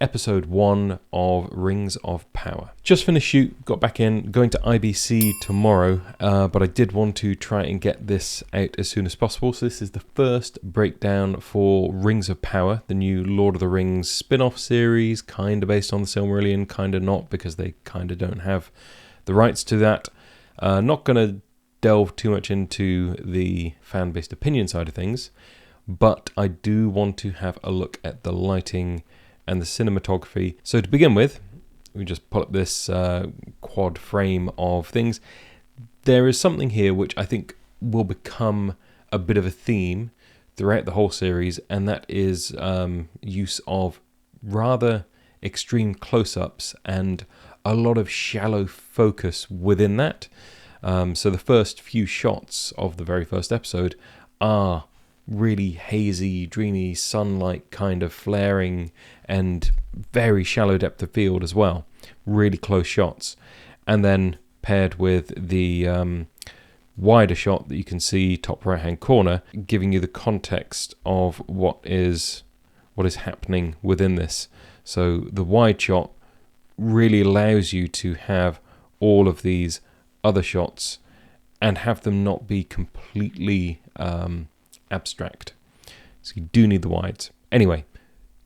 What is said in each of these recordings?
episode 1 of Rings of Power. Just finished shoot, got back in, going to IBC tomorrow, but I did want to try and get this out as soon as possible. So this is the first breakdown for Rings of Power, the new Lord of the Rings spin-off series, kind of based on the Silmarillion, kind of not, because they kind of don't have the rights to that. Not going to delve too much into the fan-based opinion side of things, but I do want to have a look at the lighting and the cinematography. So to begin with, we just pull up this quad frame of things. There is something here which I think will become a bit of a theme throughout the whole series, and that is use of rather extreme close-ups and a lot of shallow focus within that. So the first few shots of the very first episode are really hazy, dreamy sunlight kind of flaring and very shallow depth of field as well. Really close shots. And then paired with the wider shot that you can see top right hand corner, giving you the context of what is happening within this. So the wide shot really allows you to have all of these other shots and have them not be completely abstract. So you do need the wides. Anyway,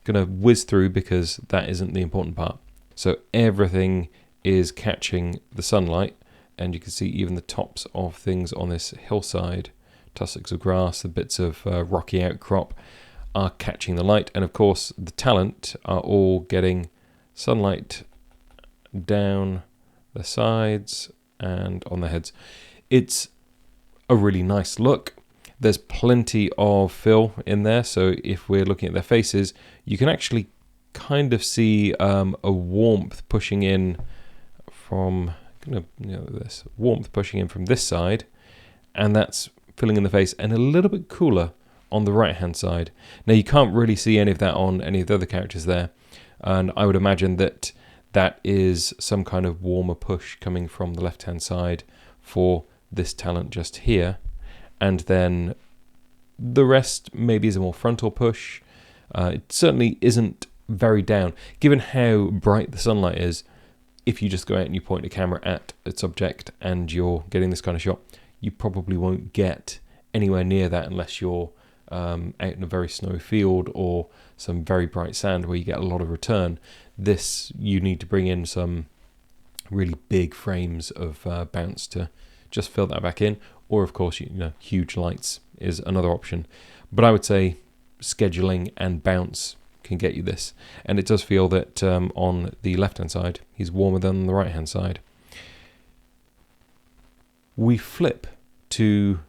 gonna whiz through because that isn't the important part. So everything is catching the sunlight, and you can see even the tops of things on this hillside, tussocks of grass, the bits of rocky outcrop are catching the light, and of course the talent are all getting sunlight down the sides and on their heads. It's a really nice look. There's plenty of fill in there, so if we're looking at their faces, you can actually kind of see a warmth pushing in from this warmth pushing in from this side, and that's filling in the face, and a little bit cooler on the right hand side. Now you can't really see any of that on any of the other characters there, and I would imagine that that is some kind of warmer push coming from the left hand side for this talent just here, and then the rest maybe is a more frontal push. It certainly isn't very down, given how bright the sunlight is. If you just go out and you point a camera at a subject and you're getting this kind of shot, you probably won't get anywhere near that unless you're out in a very snowy field or some very bright sand where you get a lot of return. This, you need to bring in some really big frames of bounce to just fill that back in, or of course, huge lights is another option. But I would say scheduling and bounce can get you this, and it does feel that on the left hand side he's warmer than on the right hand side. We flip to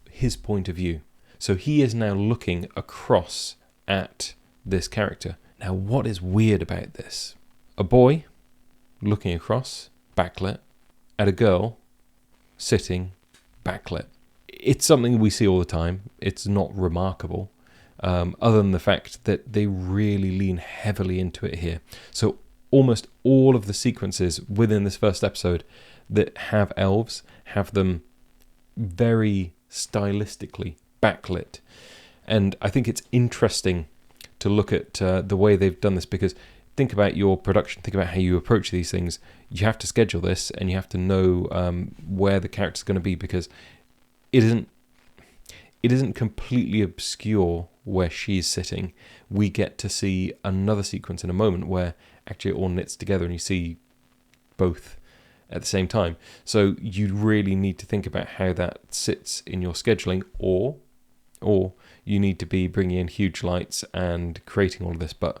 his point of view, so he is now looking across at this character. Now what is weird about this? A boy looking across, backlit, at a girl sitting, backlit. It's something we see all the time. It's not remarkable, other than the fact that they really lean heavily into it here. So almost all of the sequences within this first episode that have elves have them very stylistically backlit. And I think it's interesting to look at the way they've done this, because think about your production, think about how you approach these things. You have to schedule this, and you have to know where the character's going to be, because it isn't completely obscure where she's sitting. We get to see another sequence in a moment where actually it all knits together and you see both at the same time. So you really need to think about how that sits in your scheduling, or you need to be bringing in huge lights and creating all of this, but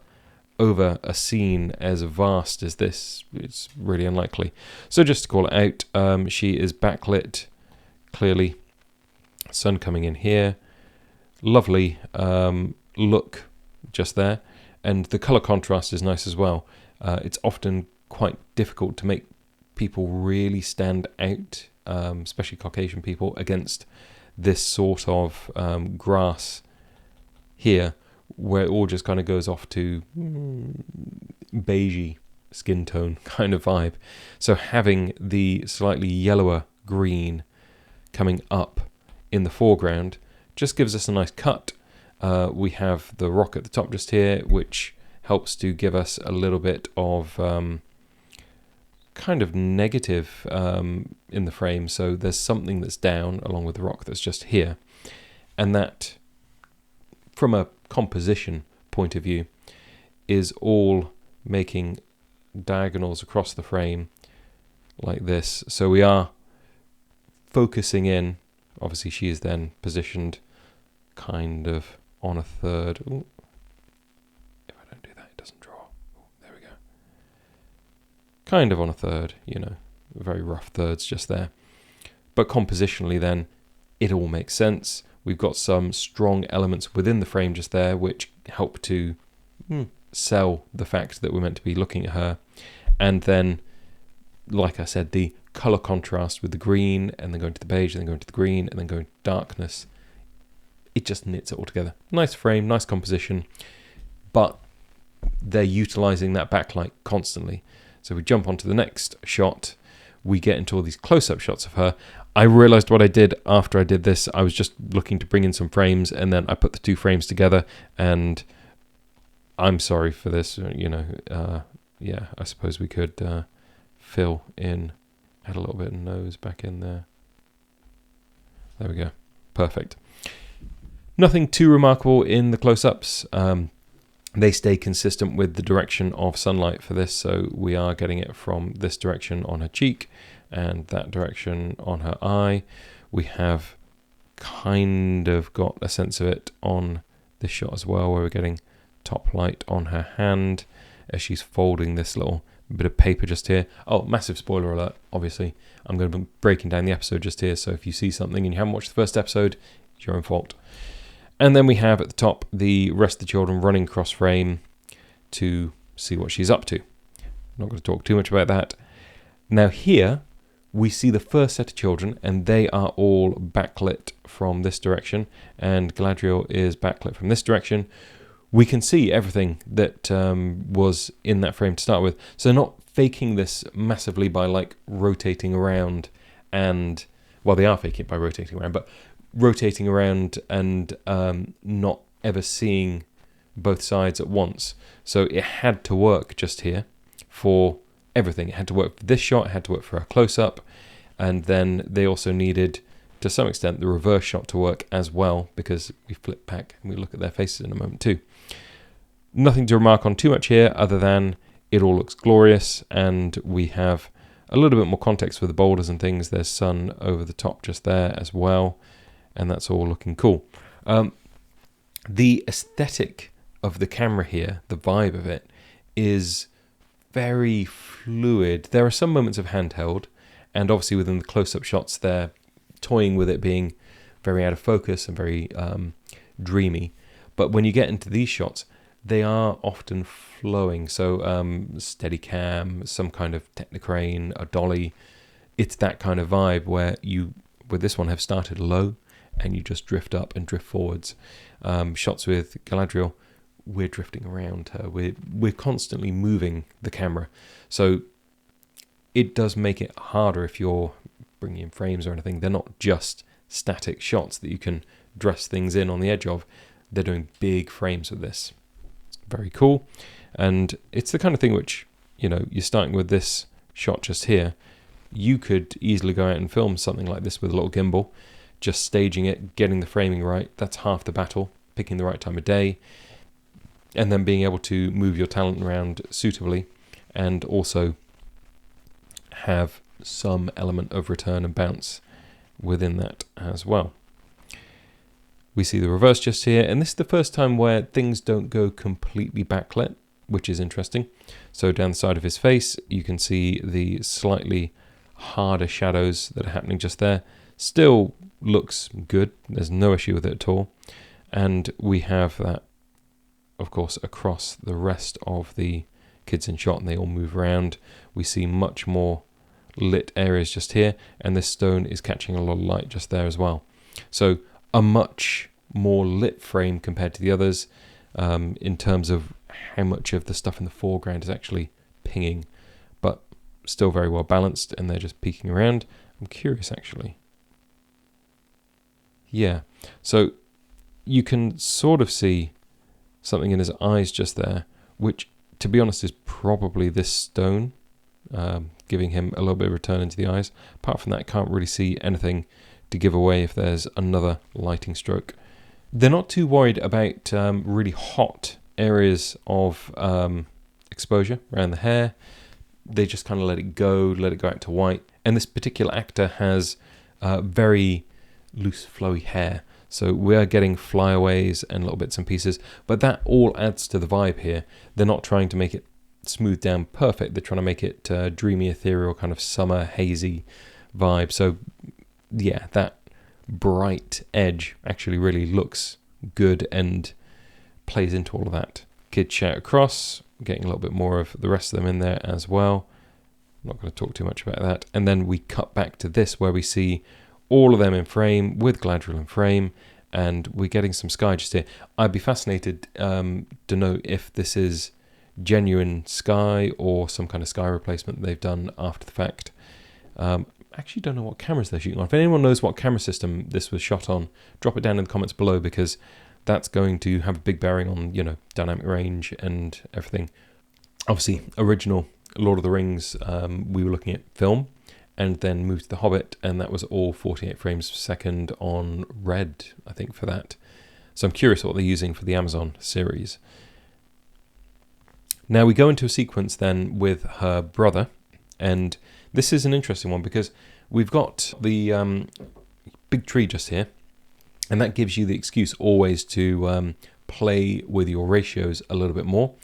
over a scene as vast as this, it's really unlikely. So just to call it out, she is backlit, clearly. Sun coming in here. Lovely look just there. And the colour contrast is nice as well. It's often quite difficult to make people really stand out, especially Caucasian people, against this sort of grass here, where it all just kind of goes off to beigey skin tone kind of vibe. So having the slightly yellower green coming up in the foreground just gives us a nice cut. We have the rock at the top just here, which helps to give us a little bit of kind of negative in the frame. So there's something that's down along with the rock that's just here. And that, from a composition point of view, is all making diagonals across the frame like this. So we are focusing in. Obviously she is then positioned kind of on a third. Ooh. If I don't do that, it doesn't draw. Ooh, there we go. Kind of on a third, you know, very rough thirds just there. But compositionally then, it all makes sense. We've got some strong elements within the frame just there which help to sell the fact that we're meant to be looking at her. And then, like I said, the color contrast with the green and then going to the beige and then going to the green and then going to darkness, it just knits it all together. Nice frame, nice composition, but they're utilizing that backlight constantly. So we jump onto the next shot, we get into all these close-up shots of her. I realized what I did after I did this. I was just looking to bring in some frames, and then I put the two frames together, and I'm sorry for this, you know, yeah, I suppose we could fill in, add a little bit of nose back in there. There we go, perfect. Nothing too remarkable in the close-ups. They stay consistent with the direction of sunlight for this, so we are getting it from this direction on her cheek and that direction on her eye. We have kind of got a sense of it on this shot as well, where we're getting top light on her hand as she's folding this little bit of paper just here. Oh, massive spoiler alert, obviously. I'm going to be breaking down the episode just here, so if you see something and you haven't watched the first episode, it's your own fault. And then we have at the top the rest of the children running cross frame to see what she's up to. Not going to talk too much about that. Now here we see the first set of children, and they are all backlit from this direction, and Galadriel is backlit from this direction. We can see everything that was in that frame to start with. So not faking this massively by like rotating around and, well, they are faking it by rotating around, but rotating around and not ever seeing both sides at once. So it had to work just here for everything. It had to work for this shot, it had to work for a close-up, and then they also needed, to some extent, the reverse shot to work as well, because we flip back and we look at their faces in a moment too. Nothing to remark on too much here other than it all looks glorious, and we have a little bit more context for the boulders and things. There's sun over the top just there as well, and that's all looking cool. The aesthetic of the camera here, the vibe of it, is very fluid. There are some moments of handheld, and obviously within the close-up shots they're toying with it being very out of focus and very dreamy. But when you get into these shots, they are often flowing. So steady cam, some kind of Technicrane, a dolly. It's that kind of vibe where you, with this one, have started low and you just drift up and drift forwards. Shots with Galadriel, we're drifting around her. We're constantly moving the camera. So it does make it harder if you're bringing in frames or anything. They're not just static shots that you can dress things in on the edge of. They're doing big frames with this. It's very cool. And it's the kind of thing which, you know, you're starting with this shot just here. You could easily go out and film something like this with a little gimbal, just staging it, getting the framing right. That's half the battle, picking the right time of day, and then being able to move your talent around suitably and also have some element of return and bounce within that as well. We see the reverse just here, and this is the first time where things don't go completely backlit, which is interesting. So down the side of his face, you can see the slightly harder shadows that are happening just there. Still looks good. There's no issue with it at all. And we have that, of course, across the rest of the kids in shot, and they all move around. We see much more lit areas just here, and this stone is catching a lot of light just there as well. So a much more lit frame compared to the others, in terms of how much of the stuff in the foreground is actually pinging, but still very well balanced, and they're just peeking around. I'm curious actually. Yeah, so you can sort of see something in his eyes just there, which, to be honest, is probably this stone, giving him a little bit of return into the eyes. Apart from that, can't really see anything to give away if there's another lighting stroke. They're not too worried about really hot areas of exposure around the hair. They just kind of let it go out to white. And this particular actor has very loose, flowy hair. So we are getting flyaways and little bits and pieces, but that all adds to the vibe here. They're not trying to make it smooth down perfect. They're trying to make it dreamy, ethereal, kind of summer, hazy vibe. So yeah, that bright edge actually really looks good and plays into all of that. Kid shout across, getting a little bit more of the rest of them in there as well. I'm not going to talk too much about that. And then we cut back to this where we see all of them in frame with Galadriel in frame, and we're getting some sky just here. I'd be fascinated to know if this is genuine sky or some kind of sky replacement they've done after the fact. Actually don't know what cameras they're shooting on. If anyone knows what camera system this was shot on, drop it down in the comments below, because that's going to have a big bearing on, you know, dynamic range and everything. Obviously, original Lord of the Rings, we were looking at film, and then moved to The Hobbit, and that was all 48 frames per second on Red, I think, for that. So I'm curious what they're using for the Amazon series. Now we go into a sequence then with her brother, and this is an interesting one because we've got the big tree just here, and that gives you the excuse always to play with your ratios a little bit more.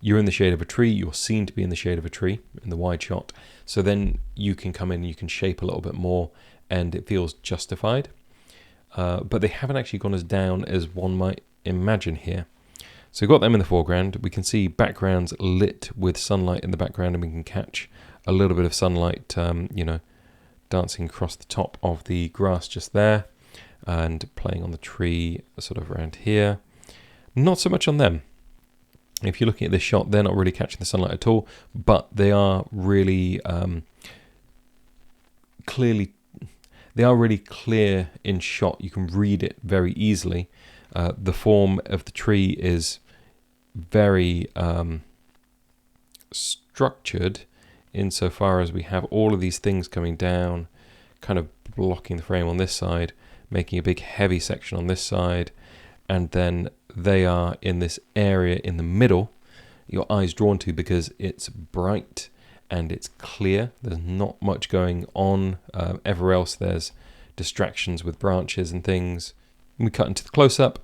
You're in the shade of a tree, you're seen to be in the shade of a tree in the wide shot, so then you can come in and you can shape a little bit more and it feels justified. But they haven't actually gone as down as one might imagine here. So we've got them in the foreground, we can see backgrounds lit with sunlight in the background, and we can catch a little bit of sunlight, you know, dancing across the top of the grass just there, and playing on the tree sort of around here. Not so much on them. If you're looking at this shot, they're not really catching the sunlight at all, but they are really really clear in shot. You can read it very easily. The form of the tree is very structured insofar as we have all of these things coming down, kind of blocking the frame on this side, making a big heavy section on this side, and then they are in this area in the middle your eye's drawn to because it's bright and it's clear. There's not much going on. Everywhere else there's distractions with branches and things. When we cut into the close-up,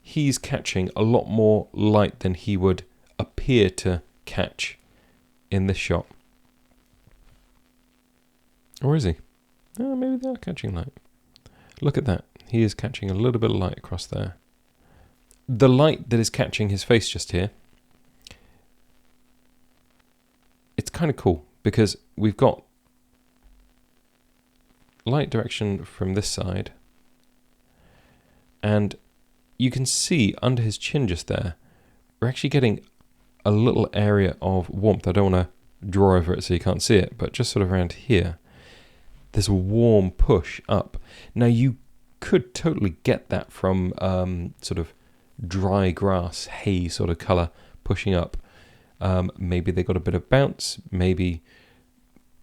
he's catching a lot more light than he would appear to catch in this shot. Or is he? Oh, maybe they are catching light. Look at that. He is catching a little bit of light across there. The light that is catching his face just here, it's kind of cool because we've got light direction from this side, and you can see under his chin just there, we're actually getting a little area of warmth. I don't want to draw over it so you can't see it, but just sort of around here, there's a warm push up. Now you could totally get that from sort of dry grass, hay sort of colour pushing up. Maybe they got a bit of bounce, maybe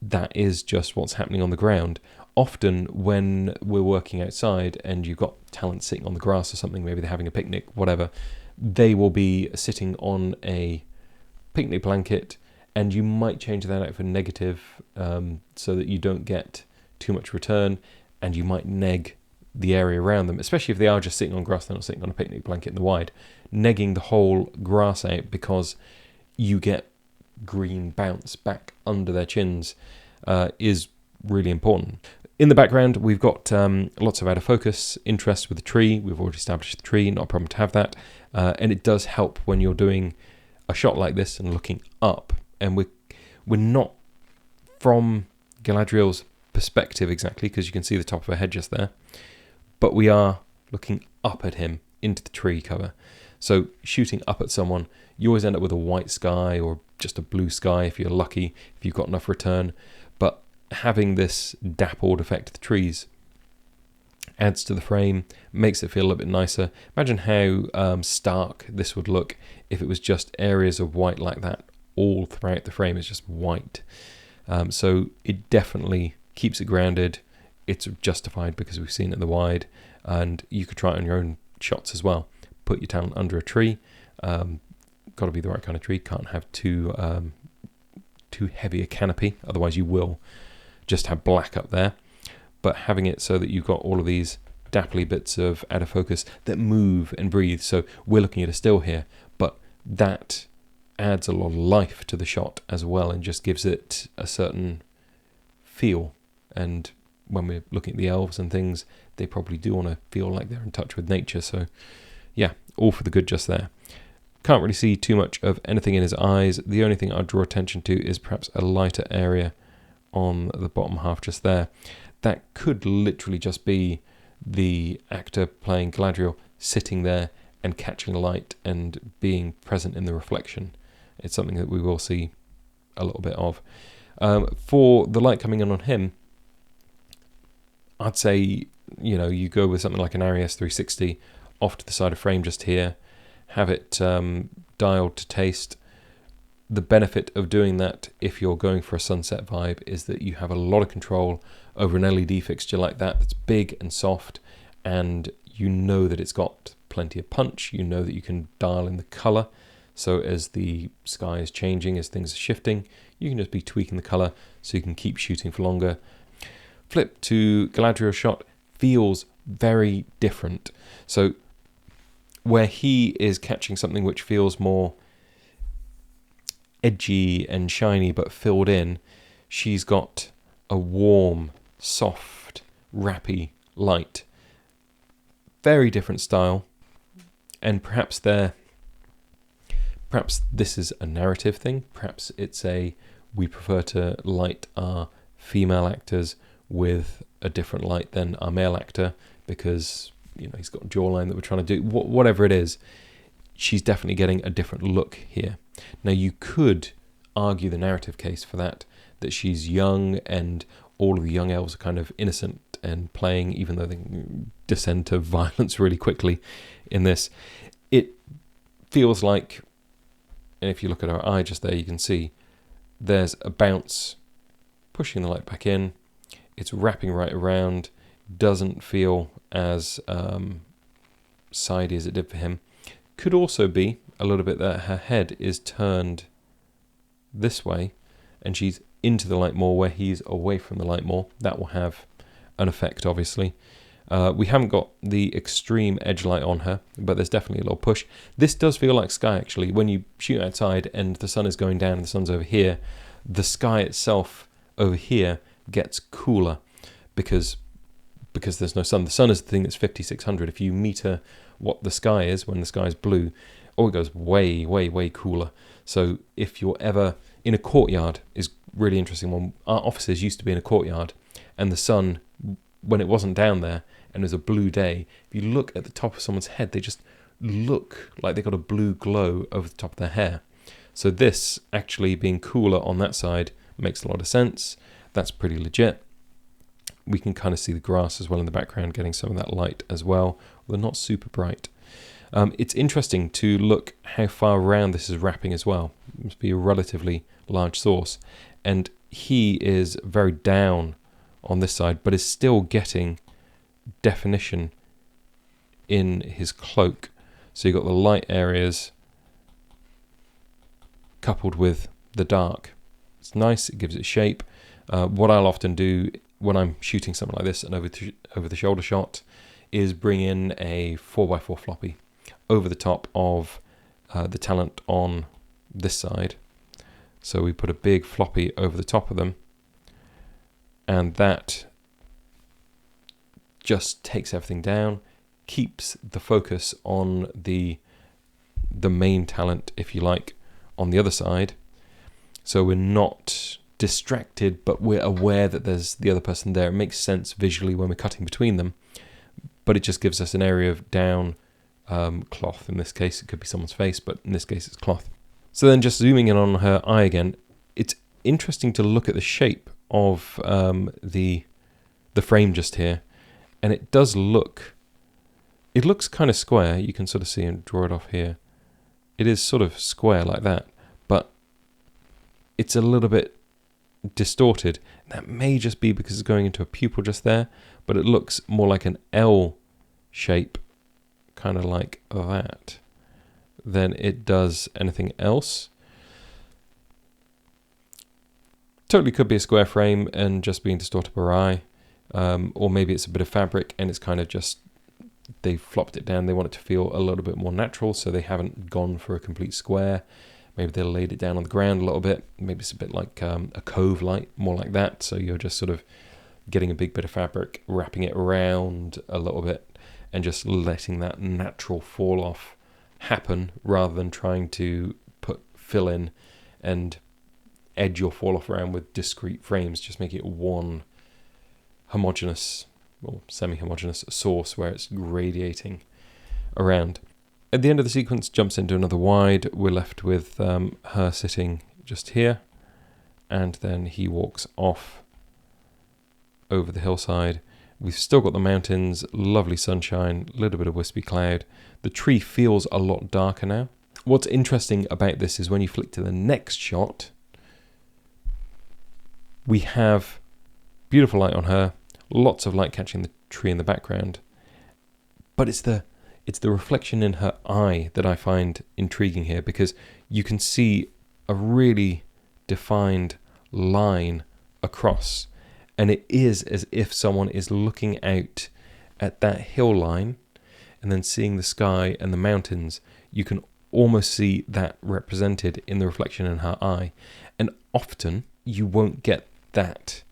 that is just what's happening on the ground. Often when we're working outside and you've got talent sitting on the grass or something, maybe they're having a picnic, whatever, they will be sitting on a picnic blanket, and you might change that out for negative so that you don't get too much return, and you might neg the area around them, especially if they are just sitting on grass, they're not sitting on a picnic blanket in the wide. Negging the whole grass out because you get green bounce back under their chins is really important. In the background, we've got lots of out of focus interest with the tree. We've already established the tree, not a problem to have that. And it does help when you're doing a shot like this and looking up. And we're not from Galadriel's perspective exactly, because you can see the top of her head just there. But we are looking up at him into the tree cover. So shooting up at someone, you always end up with a white sky or just a blue sky if you're lucky, if you've got enough return. But having this dappled effect of the trees adds to the frame, makes it feel a little bit nicer. Imagine how stark this would look if it was just areas of white like that all throughout the frame. Is just white. So it definitely keeps it grounded. It's justified because we've seen it in the wide, and you could try it on your own shots as well. Put your talent under a tree. Got to be the right kind of tree. Can't have too heavy a canopy, otherwise you will just have black up there. But having it so that you've got all of these dapply bits of out of focus that move and breathe. So we're looking at a still here, but that adds a lot of life to the shot as well, and just gives it a certain feel. And when we're looking at the elves and things, they probably do want to feel like they're in touch with nature. So yeah, all for the good just there. Can't really see too much of anything in his eyes. The only thing I'd draw attention to is perhaps a lighter area on the bottom half just there. That could literally just be the actor playing Galadriel sitting there and catching light and being present in the reflection. It's something that we will see a little bit of. For the light coming in on him, I'd say, you go with something like an Arri S360 off to the side of frame just here, have it dialed to taste. The benefit of doing that, if you're going for a sunset vibe, is that you have a lot of control over an LED fixture like that that's big and soft, and you know that it's got plenty of punch. You know that you can dial in the color, so as the sky is changing, as things are shifting, you can just be tweaking the color so you can keep shooting for longer. Flip to Galadriel shot, feels very different. So where he is catching something which feels more edgy and shiny but filled in, she's got a warm, soft, rappy light. Very different style, and perhaps this is a narrative thing. Perhaps it's we prefer to light our female actors with a different light than our male actor because he's got a jawline that we're trying to do. Whatever it is, she's definitely getting a different look here. Now you could argue the narrative case for that she's young and all of the young elves are kind of innocent and playing, even though they descend to violence really quickly in this. It feels like, and if you look at her eye just there, you can see there's a bounce pushing the light back in. It's wrapping right around, doesn't feel as sidey as it did for him. Could also be a little bit that her head is turned this way and she's into the light more where he's away from the light more. That will have an effect, obviously. We haven't got the extreme edge light on her, but there's definitely a little push. This does feel like sky, actually. When you shoot outside and the sun is going down and the sun's over here, the sky itself over here gets cooler because there's no sun. The sun is the thing that's 5600. If you meter what the sky is when the sky is blue, it goes way, way, way cooler. So if you're ever in a courtyard, is really interesting one. Our offices used to be in a courtyard, and the sun, when it wasn't down there and it was a blue day, if you look at the top of someone's head, they just look like they got a blue glow over the top of their hair. So this actually being cooler on that side makes a lot of sense. That's pretty legit. We can kind of see the grass as well in the background getting some of that light as well, although not super bright. It's interesting to look how far around this is wrapping as well. It must be a relatively large source. And he is very down on this side, but is still getting definition in his cloak. So you've got the light areas coupled with the dark. It's nice, it gives it shape. What I'll often do when I'm shooting something like this, an over the shoulder shot, is bring in a 4x4 floppy over the top of the talent on this side. So we put a big floppy over the top of them, and that just takes everything down, keeps the focus on the main talent, if you like, on the other side. So we're not distracted, but we're aware that there's the other person there. It makes sense visually when we're cutting between them, but it just gives us an area of down cloth. In this case, it could be someone's face, but in this case, it's cloth. So then just zooming in on her eye again, it's interesting to look at the shape of the frame just here And it does look, it looks kind of square. You can sort of see and draw it off here. It is sort of square like that, but it's a little bit distorted. That may just be because it's going into a pupil just there, but it looks more like an L shape, kind of like that, than it does anything else. Totally could be a square frame and just being distorted by eye, or maybe it's a bit of fabric and it's kind of just, they flopped it down. They want it to feel a little bit more natural, so they haven't gone for a complete square. Maybe they laid it down on the ground a little bit. Maybe it's a bit like a cove light, more like that. So you're just sort of getting a big bit of fabric, wrapping it around a little bit, and just letting that natural fall off happen, rather than trying to fill in and edge your fall off around with discrete frames. Just make it one homogeneous or semi-homogeneous source where it's radiating around. At the end of the sequence, jumps into another wide. We're left with her sitting just here, and then he walks off over the hillside. We've still got the mountains, lovely sunshine, a little bit of wispy cloud. The tree feels a lot darker now. What's interesting about this is when you flick to the next shot, we have beautiful light on her, lots of light catching the tree in the background, but it's the reflection in her eye that I find intriguing here, because you can see a really defined line across, and it is as if someone is looking out at that hill line and then seeing the sky and the mountains. You can almost see that represented in the reflection in her eye, and often you won't get that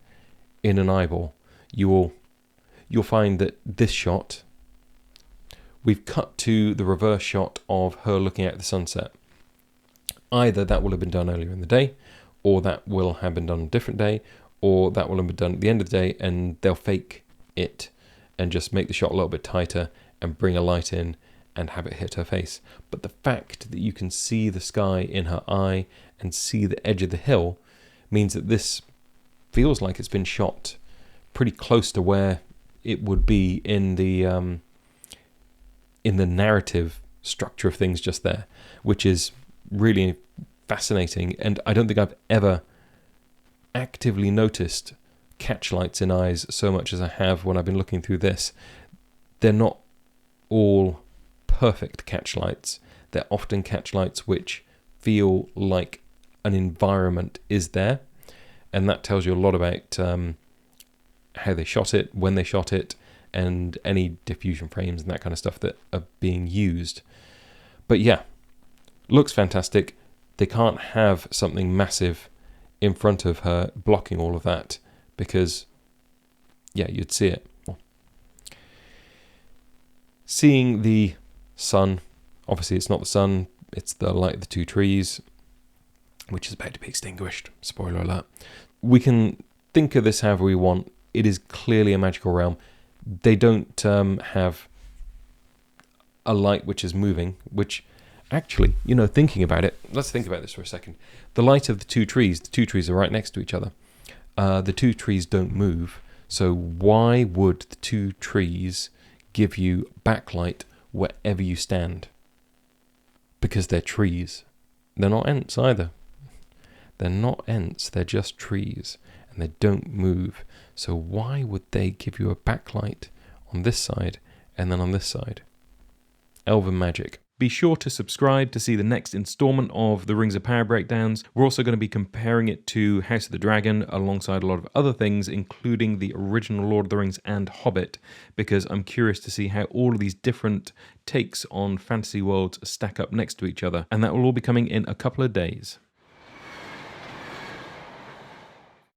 in an eyeball. You'll find that this shot, we've cut to the reverse shot of her looking at the sunset. Either that will have been done earlier in the day, or that will have been done on a different day, or that will have been done at the end of the day, and they'll fake it and just make the shot a little bit tighter and bring a light in and have it hit her face. But the fact that you can see the sky in her eye and see the edge of the hill means that this feels like it's been shot pretty close to where it would be in the narrative structure of things just there, which is really fascinating. And I don't think I've ever actively noticed catch lights in eyes so much as I have when I've been looking through this. They're not all perfect catch lights. They're often catch lights which feel like an environment is there, and that tells you a lot about how they shot it, when they shot it, and any diffusion frames and that kind of stuff that are being used. But yeah, looks fantastic. They can't have something massive in front of her blocking all of that, because yeah, you'd see it. Seeing the sun, obviously it's not the sun, it's the light of the two trees, which is about to be extinguished. Spoiler alert. We can think of this however we want. It is clearly a magical realm. They don't have a light which is moving, which actually, thinking about it, let's think about this for a second. The light of the two trees are right next to each other. The two trees don't move, so why would the two trees give you backlight wherever you stand? Because they're trees. They're not ents either. They're not ents, they're just trees, and they don't move. So why would they give you a backlight on this side and then on this side? Elven magic. Be sure to subscribe to see the next installment of the Rings of Power breakdowns. We're also going to be comparing it to House of the Dragon alongside a lot of other things, including the original Lord of the Rings and Hobbit, because I'm curious to see how all of these different takes on fantasy worlds stack up next to each other, and that will all be coming in a couple of days.